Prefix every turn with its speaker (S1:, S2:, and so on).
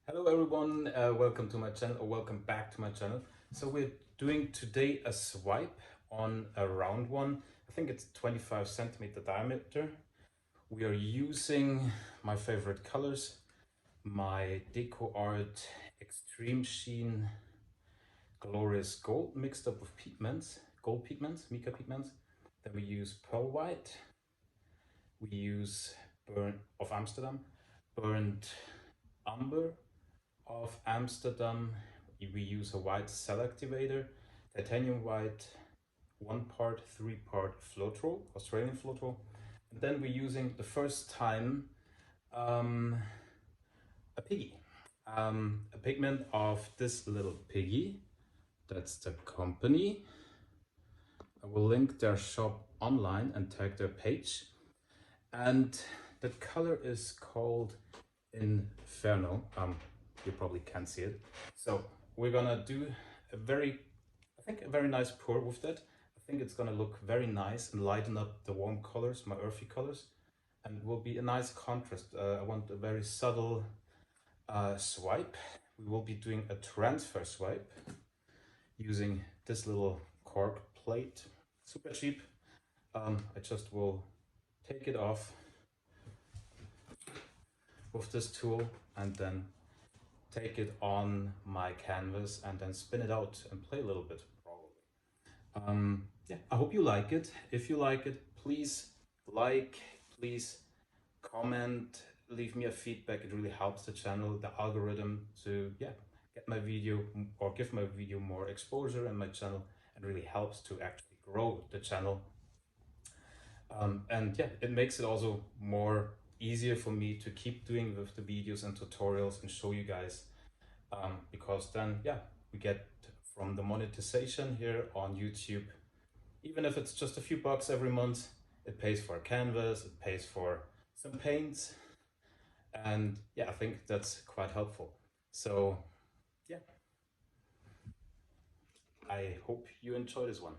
S1: Hello everyone, welcome to my channel or welcome back to my channel. So we're doing today a swipe on a round one. I think it's 25 centimeter diameter. We are using my favorite colors, my Deco Art Extreme Sheen Glorious Gold mixed up with pigments, gold pigments, mica pigments. Then we use Pearl White. We use Burnt of Amsterdam, Burnt Umber of Amsterdam. We use a white cell activator, titanium white, 1 part, 3 part float roll, Australian float roll. And then we're using the first time a Piggie, a pigment of this little Piggie. That's the company. I will link their shop online and tag their page. And the color is called Inferno. You probably can't see it. So we're gonna do a very nice pour with that. I think it's gonna look very nice and lighten up the warm colors, my earthy colors, and will be a nice contrast. I want a very subtle swipe. We will be doing a transfer swipe using this little cork plate, super cheap. I just will take it off with this tool and then take it on my canvas and then spin it out and play a little bit, probably. Yeah, I hope you like it. If you like it, please like, please comment, leave me a feedback. It really helps the channel, the algorithm to get my video or give my video more exposure in my channel, and really helps to actually grow the channel. And yeah, it makes it also more easier for me to keep doing with the videos and tutorials and show you guys, because then we get from the monetization here on YouTube. Even if it's just a few bucks every month, it pays for a canvas, it pays for some paints, and yeah, I think that's quite helpful. So yeah, I hope you enjoy this one.